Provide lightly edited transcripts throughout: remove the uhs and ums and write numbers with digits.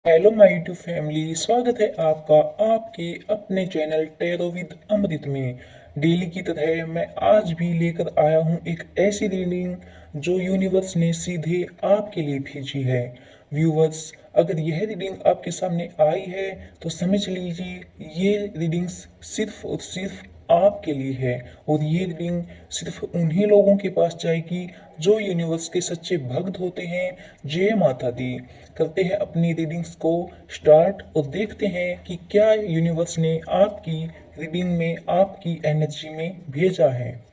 Hello my YouTube family, स्वागत है आपका आपके अपने चैनल टैरो विद अमृत में। डेली की तरह मैं आज भी लेकर आया हूँ एक ऐसी रीडिंग जो यूनिवर्स ने सीधे आपके लिए भेजी है। व्यूवर्स, अगर यह रीडिंग आपके सामने आई है तो समझ लीजिए ये रीडिंग सिर्फ और सिर्फ आपके लिए है। और ये रीडिंग सिर्फ उन्हीं लोगों के पास जाएगी जो यूनिवर्स के सच्चे भक्त होते हैं। जय माता दी। करते हैं अपनी रीडिंग्स को स्टार्ट और देखते हैं कि क्या यूनिवर्स ने आपकी रीडिंग में आपकी एनर्जी में भेजा है।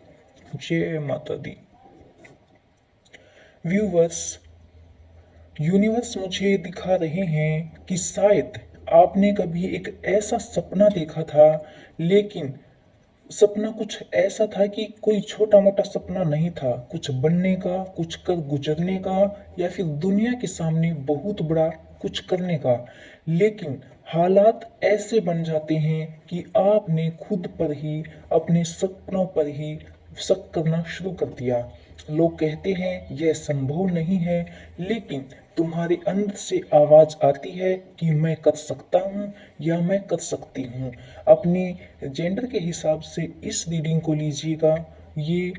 जय माता दी। व्यूवर्स, यूनिवर्स मुझे दिखा रहे हैं कि शायद आपने कभी एक ऐसा सपना देखा था, लेकिन सपना कुछ ऐसा था कि कोई छोटा मोटा सपना नहीं था, कुछ बनने का, कुछ कर गुजरने का, या फिर दुनिया के सामने बहुत बड़ा कुछ करने का। लेकिन हालात ऐसे बन जाते हैं कि आपने खुद पर ही, अपने सपनों पर ही शक करना शुरू कर दिया। लोग कहते हैं यह संभव नहीं है, लेकिन तुम्हारे अंदर से आवाज आती है कि मैं कर सकता हूँ या मैं कर सकती हूँ। अपनी जेंडर के हिसाब से इस रीडिंग को लीजिएगा। ये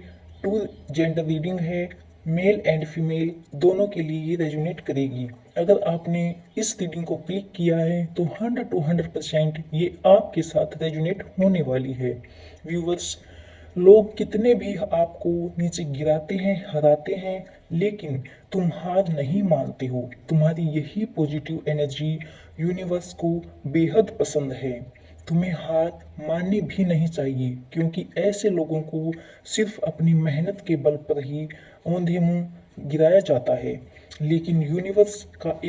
टू जेंडर रीडिंग है, मेल एंड फीमेल दोनों के लिए ये रेजोनेट करेगी। अगर आपने इस रीडिंग को क्लिक किया है तो 100% ये आपके साथ रेजोनेट होने वाली है। व्यूवर्स, लोग कितने भी आपको नीचे गिराते हैं, हराते हैं, लेकिन तुम हार नहीं मानते हो। तुम्हारी यही पॉजिटिव एनर्जी यूनिवर्स को बेहद पसंद है। तुम्हें हार माननी भी नहीं चाहिए, क्योंकि ऐसे लोगों को सिर्फ अपनी मेहनत के बल पर ही औंधे मुंह गिराया जाता है। लेकिन यूनिवर्स का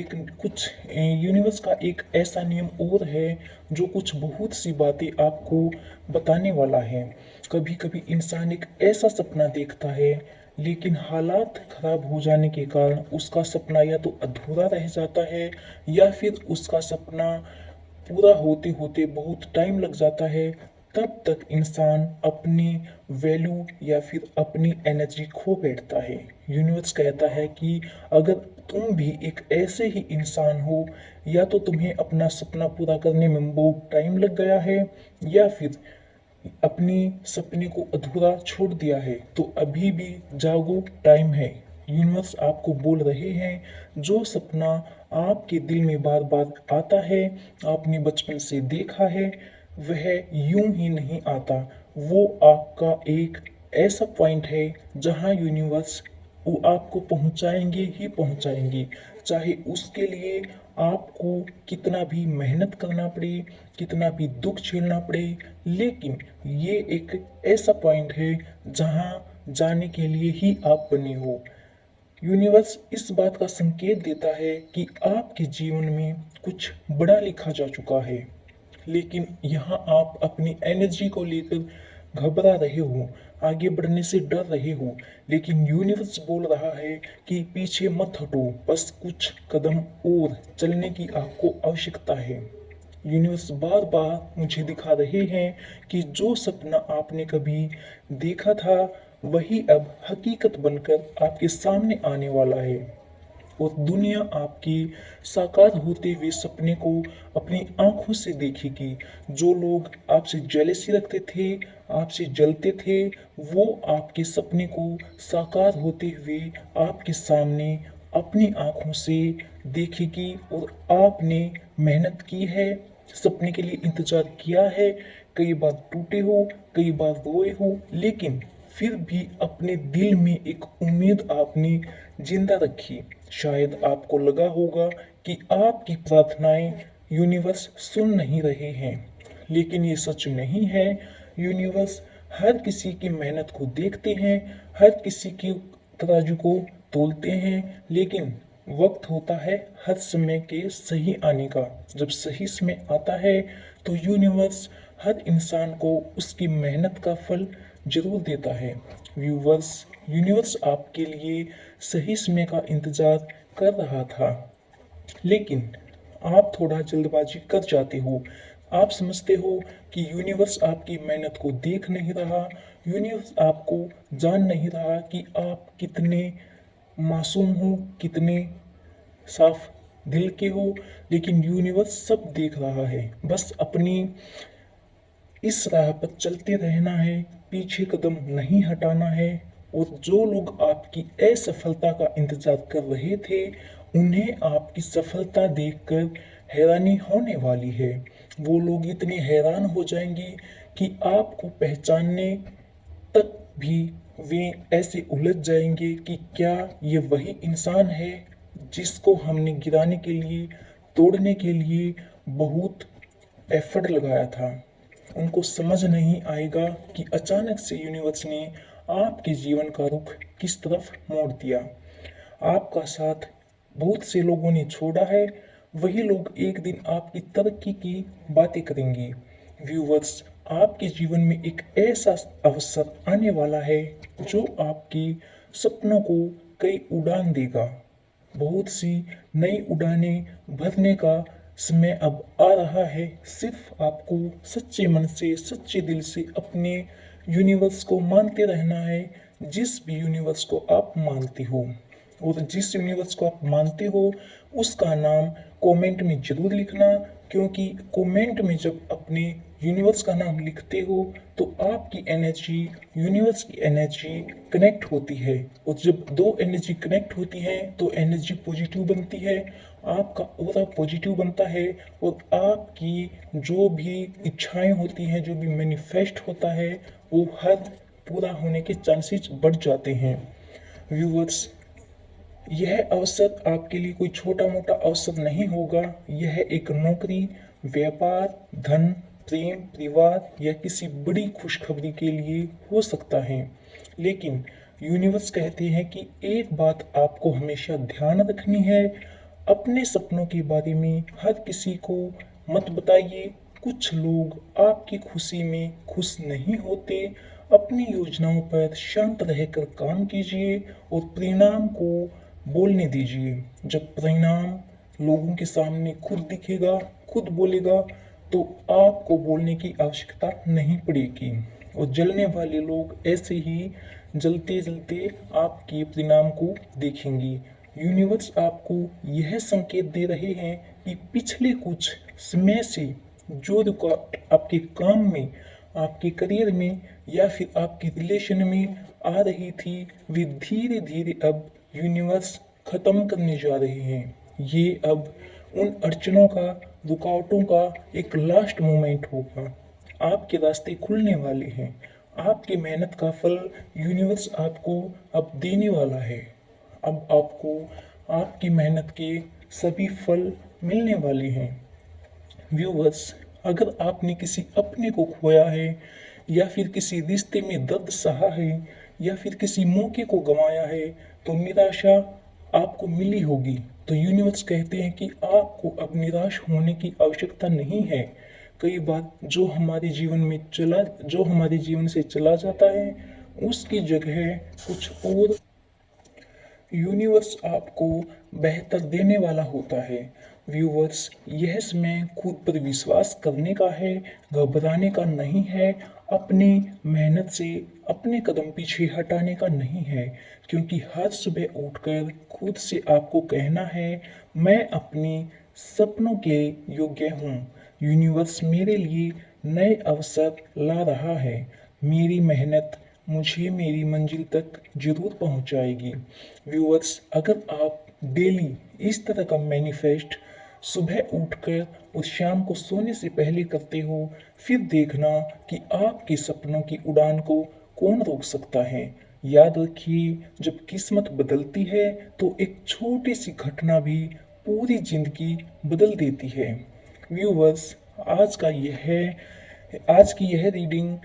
एक ऐसा नियम और है जो कुछ बहुत सी बातें आपको बताने वाला है। कभी कभी इंसान एक ऐसा सपना देखता है, लेकिन हालात खराब हो जाने के कारण उसका सपना या तो अधूरा रह जाता है, या फिर उसका सपना पूरा होते होते बहुत टाइम लग जाता है। तब तक इंसान अपनी वैल्यू या फिर अपनी एनर्जी खो बैठता है। यूनिवर्स कहता है कि अगर तुम भी एक ऐसे ही इंसान हो, या तो तुम्हें अपना सपना पूरा करने में बहुत टाइम लग गया है, या फिर अपनी सपने को अधूरा छोड़ दिया है, तो अभी भी जागो, टाइम है। यूनिवर्स आपको बोल रहे हैं जो सपना आपके दिल में बार बार आता है, आपने बचपन से देखा है, वह यूं ही नहीं आता। वो आपका एक ऐसा पॉइंट है जहां यूनिवर्स वो आपको पहुंचाएंगे ही पहुंचाएंगे, चाहे उसके लिए आपको कितना भी मेहनत करना पड़े, कितना भी दुख झेलना पड़े। लेकिन ये एक ऐसा पॉइंट है जहां जाने के लिए ही आप बने हो। यूनिवर्स इस बात का संकेत देता है कि आपके जीवन में कुछ बड़ा लिखा जा चुका है, लेकिन यहाँ आप अपनी एनर्जी को लेकर घबरा रहे हो, आगे बढ़ने से डर रहे हो। लेकिन यूनिवर्स बोल रहा है कि पीछे मत हटो, बस कुछ कदम और चलने की आपको आवश्यकता है। यूनिवर्स बार बार मुझे दिखा रहे हैं कि जो सपना आपने कभी देखा था, वही अब हकीकत बनकर आपके सामने आने वाला है। और दुनिया आपकी साकार होते हुए सपने को अपनी आंखों से देखेगी। जो लोग आपसे जेलेसी रखते थे, आपसे जलते थे, वो आपके सपने को साकार होते हुए आपके सामने अपनी आंखों से देखेगी। और आपने मेहनत की है, सपने के लिए इंतजार किया है, कई बार टूटे हो, कई बार रोए हो, लेकिन फिर भी अपने दिल में एक उम्मीद आपने जिंदा रखी। शायद आपको लगा होगा कि आपकी प्रार्थनाएं यूनिवर्स सुन नहीं रहे हैं, लेकिन ये सच नहीं है। यूनिवर्स हर किसी की मेहनत को देखते हैं, हर किसी की तराजू को तोलते हैं, लेकिन वक्त होता है हर समय के सही आने का। जब सही समय आता है तो यूनिवर्स हर इंसान को उसकी मेहनत का फल जरूर देता है। व्यूवर्स, यूनिवर्स आपके लिए सही समय का इंतजार कर रहा था, लेकिन आप थोड़ा जल्दबाजी कर जाते हो। आप समझते हो कि यूनिवर्स आपकी मेहनत को देख नहीं रहा, यूनिवर्स आपको जान नहीं रहा कि आप कितने मासूम हो, कितने साफ दिल के हो, लेकिन यूनिवर्स सब देख रहा है। बस अपनी इस राह पर चलते रहना है, पीछे कदम नहीं हटाना है। और जो लोग आपकी असफलता का इंतजार कर रहे थे, उन्हें आपकी सफलता देखकर हैरानी होने वाली है। वो लोग इतने हैरान हो जाएंगे कि आपको पहचानने तक भी वे ऐसे उलझ जाएंगे कि क्या ये वही इंसान है जिसको हमने गिराने के लिए, तोड़ने के लिए बहुत एफर्ट लगाया था। उनको समझ नहीं आएगा कि अचानक से यूनिवर्स ने आपके जीवन का रुख किस तरफ मोड़ दिया। आपका साथ बहुत से लोगों ने छोड़ा है, वही लोग एक दिन आपकी तरक्की की बातें करेंगे। व्यूवर्स, आपके जीवन में एक ऐसा अवसर आने वाला है जो आपके सपनों को कई उड़ान देगा। बहुत सी नई उड़ानें भरने का समय अब आ रहा है। सिर्फ आपको सच्चे मन से, सच्चे दिल से अपने यूनिवर्स को मानते रहना है, जिस भी यूनिवर्स को आप मानते हो। और जिस यूनिवर्स को आप मानते हो उसका नाम कमेंट में जरूर लिखना, क्योंकि कमेंट में जब अपने यूनिवर्स का नाम लिखते हो तो आपकी एनर्जी यूनिवर्स की एनर्जी कनेक्ट होती है। और जब दो एनर्जी कनेक्ट होती है तो एनर्जी पॉजिटिव बनती है, आपका ऑरा पॉजिटिव बनता है, और आपकी जो भी इच्छाएं होती हैं, जो भी मैनिफेस्ट होता है, वो हर पूरा होने के चांसेस बढ़ जाते हैं। व्यूवर्स, यह अवसर आपके लिए कोई छोटा मोटा अवसर नहीं होगा। यह एक नौकरी, व्यापार, धन, प्रेम, परिवार या किसी बड़ी खुशखबरी के लिए हो सकता है। लेकिन यूनिवर्स कहते हैं कि एक बात आपको हमेशा ध्यान रखनी है, अपने सपनों के बारे में हर किसी को मत बताइए। कुछ लोग आपकी खुशी में खुश नहीं होते। अपनी योजनाओं पर शांत रहकर काम कीजिए और परिणाम को बोलने दीजिए। जब परिणाम लोगों के सामने खुद दिखेगा, खुद बोलेगा, तो आपको बोलने की आवश्यकता नहीं पड़ेगी। और जलने वाले लोग ऐसे ही जलते जलते आपके परिणाम को देखेंगे। यूनिवर्स आपको यह संकेत दे रहे हैं कि पिछले कुछ समय से जो रुकावट आपके काम में, आपके करियर में या फिर आपके रिलेशन में आ रही थी, वे धीरे धीरे अब यूनिवर्स खत्म करने जा रहे हैं। ये अब उन अड़चनों का, रुकावटों का एक लास्ट मोमेंट होगा। आपके रास्ते खुलने वाले हैं। आपकी मेहनत का फल यूनिवर्स आपको अब देने वाला है। अब आपको आपकी मेहनत के सभी फल मिलने वाले हैं। व्यूवर्स, अगर आपने किसी अपने को खोया है, या फिर किसी रिश्ते में दर्द सहा है, या फिर किसी मौके को गंवाया है, तो निराशा आपको मिली होगी। तो यूनिवर्स कहते हैं कि आपको अब निराश होने की आवश्यकता नहीं है। कई बार जो हमारे जीवन से चला जाता है, उसकी जगह कुछ और यूनिवर्स आपको बेहतर देने वाला होता है। व्यूवर्स, यह समय खुद पर विश्वास करने का है, घबराने का नहीं है। अपनी मेहनत से अपने कदम पीछे हटाने का नहीं है, क्योंकि हर सुबह उठकर खुद से आपको कहना है, मैं अपनी सपनों के योग्य हूँ। यूनिवर्स मेरे लिए नए अवसर ला रहा है। मेरी मेहनत मुझे मेरी मंजिल तक जरूर पहुंचाएगी। व्यूअर्स, अगर आप डेली इस तरह का मैनिफेस्ट सुबह उठकर और शाम को सोने से पहले करते हो, फिर देखना कि आपके सपनों की उड़ान को कौन रोक सकता है। याद रखिए, जब किस्मत बदलती है तो एक छोटी सी घटना भी पूरी जिंदगी बदल देती है। व्यूवर्स, आज की यह रीडिंग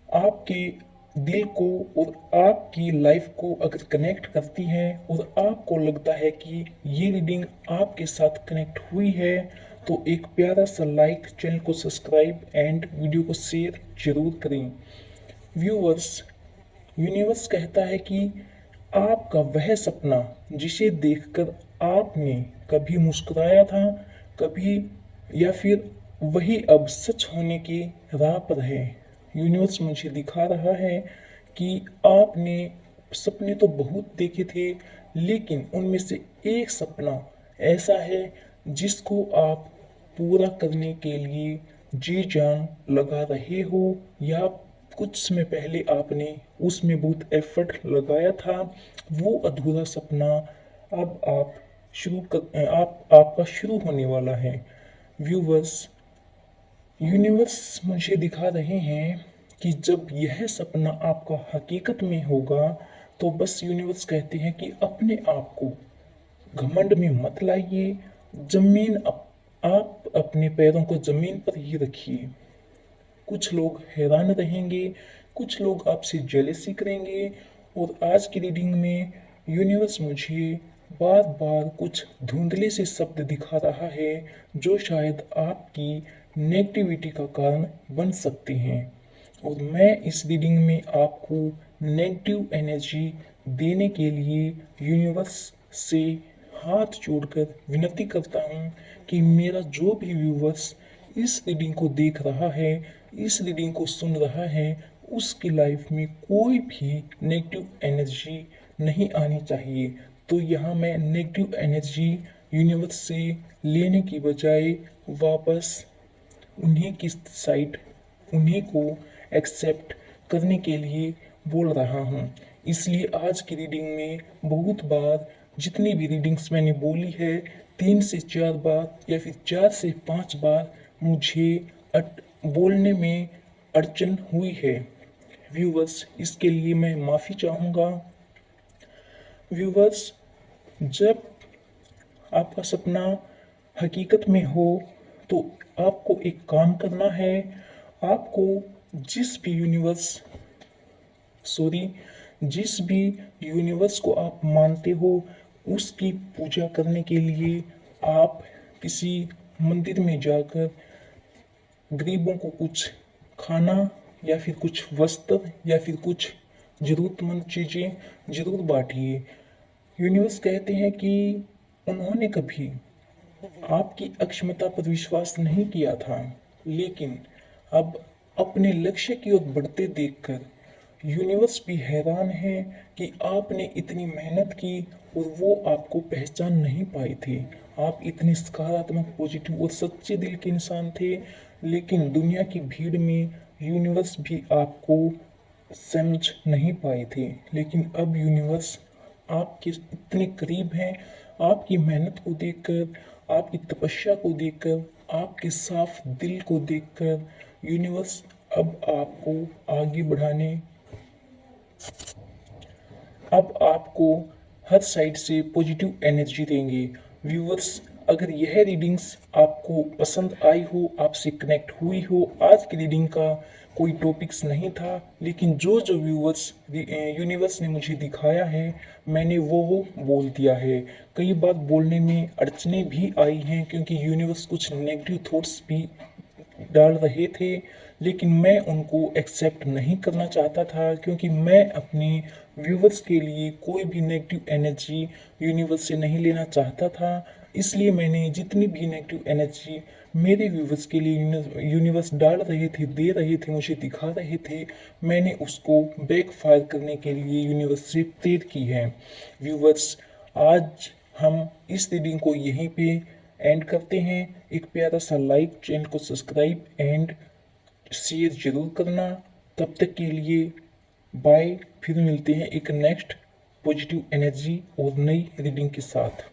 आपके दिल को और आपकी लाइफ को अगर कनेक्ट करती है और आपको लगता है कि ये रीडिंग आपके साथ कनेक्ट हुई है, तो एक प्यारा सा लाइक, चैनल को सब्सक्राइब एंड वीडियो को शेयर जरूर करें। व्यूवर्स, यूनिवर्स कहता है कि आपका वह सपना जिसे देखकर आपने कभी मुस्कुराया था, कभी, या फिर वही अब सच होने की राह पर है। यूनिवर्स मुझे दिखा रहा है कि आपने सपने तो बहुत देखे थे, लेकिन उनमें से एक सपना ऐसा है जिसको आप पूरा करने के लिए जी जान लगा रहे हो, या कुछ समय पहले आपने उसमें बहुत एफर्ट लगाया था, वो अधूरा सपना अब आपका शुरू होने वाला है। व्यूवर्स, यूनिवर्स मुझे दिखा रहे हैं कि जब यह सपना आपका हकीकत में होगा, तो बस यूनिवर्स कहते हैं कि अपने आप को घमंड में मत लाइए। आप अपने पैरों को जमीन पर ही रखिए। कुछ लोग हैरान रहेंगे, कुछ लोग आपसे जेलसी करेंगे, और आज की रीडिंग में यूनिवर्स मुझे बार बार कुछ धुंधले से शब्द दिखा रहा है जो शायद आपकी नेगेटिविटी का कारण बन सकते हैं। और मैं इस रीडिंग में आपको नेगेटिव एनर्जी देने के लिए यूनिवर्स से हाथ जोड़कर विनती करता हूँ कि मेरा जो भी व्यूवर्स इस रीडिंग को देख रहा है, इस रीडिंग को सुन रहा है, उसकी लाइफ में कोई भी नेगेटिव एनर्जी नहीं आनी चाहिए। तो यहाँ मैं नेगेटिव एनर्जी यूनिवर्स से लेने की बजाय वापस उन्हीं की साइड, उन्हीं को एक्सेप्ट करने के लिए बोल रहा हूँ। इसलिए आज की रीडिंग में बहुत बार, जितनी भी रीडिंग्स मैंने बोली है, 3 से 4 बार या फिर 4 से 5 बार मुझे बोलने में अड़चन हुई है। व्यूवर्स, इसके लिए मैं माफ़ी चाहूँगा। व्यूवर्स, जब आपका सपना हकीकत में हो तो आपको एक काम करना है। आपको जिस भी यूनिवर्स सॉरी जिस भी यूनिवर्स को आप मानते हो, उसकी पूजा करने के लिए आप किसी मंदिर में जाकर गरीबों को कुछ खाना या फिर कुछ वस्त्र या फिर कुछ ज़रूरतमंद चीज़ें ज़रूर बांटिए। यूनिवर्स कहते हैं कि उन्होंने कभी आपकी अक्षमता पर विश्वास नहीं किया था, लेकिन अब अपने लक्ष्य की ओर बढ़ते देखकर यूनिवर्स भी हैरान है कि आपने इतनी मेहनत की और वो आपको पहचान नहीं पाए थे। आप इतने सकारात्मक, पॉजिटिव और सच्चे दिल के इंसान थे, लेकिन दुनिया की भीड़ में यूनिवर्स भी आपको समझ नहीं पाए थे। लेकिन अब यूनिवर्स आपके इतने करीब हैं। आपकी मेहनत को देखकर, आपकी तपस्या को देखकर, आपके साफ दिल को देखकर यूनिवर्स अब आपको हर साइड से पॉजिटिव एनर्जी देंगे। व्यूवर्स, अगर यह रीडिंग्स आपको पसंद आई हो, आपसे कनेक्ट हुई हो, आज की रीडिंग का कोई टॉपिक्स नहीं था, लेकिन जो जो व्यूवर्स यूनिवर्स ने मुझे दिखाया है, मैंने वो बोल दिया है। कई बार बोलने में अड़चने भी आई हैं, क्योंकि यूनिवर्स कुछ नेगेटिव थॉट्स भी डाल रहे थे, लेकिन मैं उनको एक्सेप्ट नहीं करना चाहता था, क्योंकि मैं अपने व्यूवर्स के लिए कोई भी नेगेटिव एनर्जी यूनिवर्स से नहीं लेना चाहता था। इसलिए मैंने जितनी भी नेगेटिव एनर्जी मेरे व्यूवर्स के लिए यूनिवर्स डाल रहे थे, दे रहे थे, मुझे दिखा रहे थे, मैंने उसको बैक फायर करने के लिए यूनिवर्स से प्रेयर की है। व्यूवर्स, आज हम इस रीडिंग को यहीं पे एंड करते हैं। एक प्यारा सा लाइक, चैनल को सब्सक्राइब एंड शेयर जरूर करना। तब तक के लिए बाय। फिर मिलते हैं एक नेक्स्ट पॉजिटिव एनर्जी और नई रीडिंग के साथ।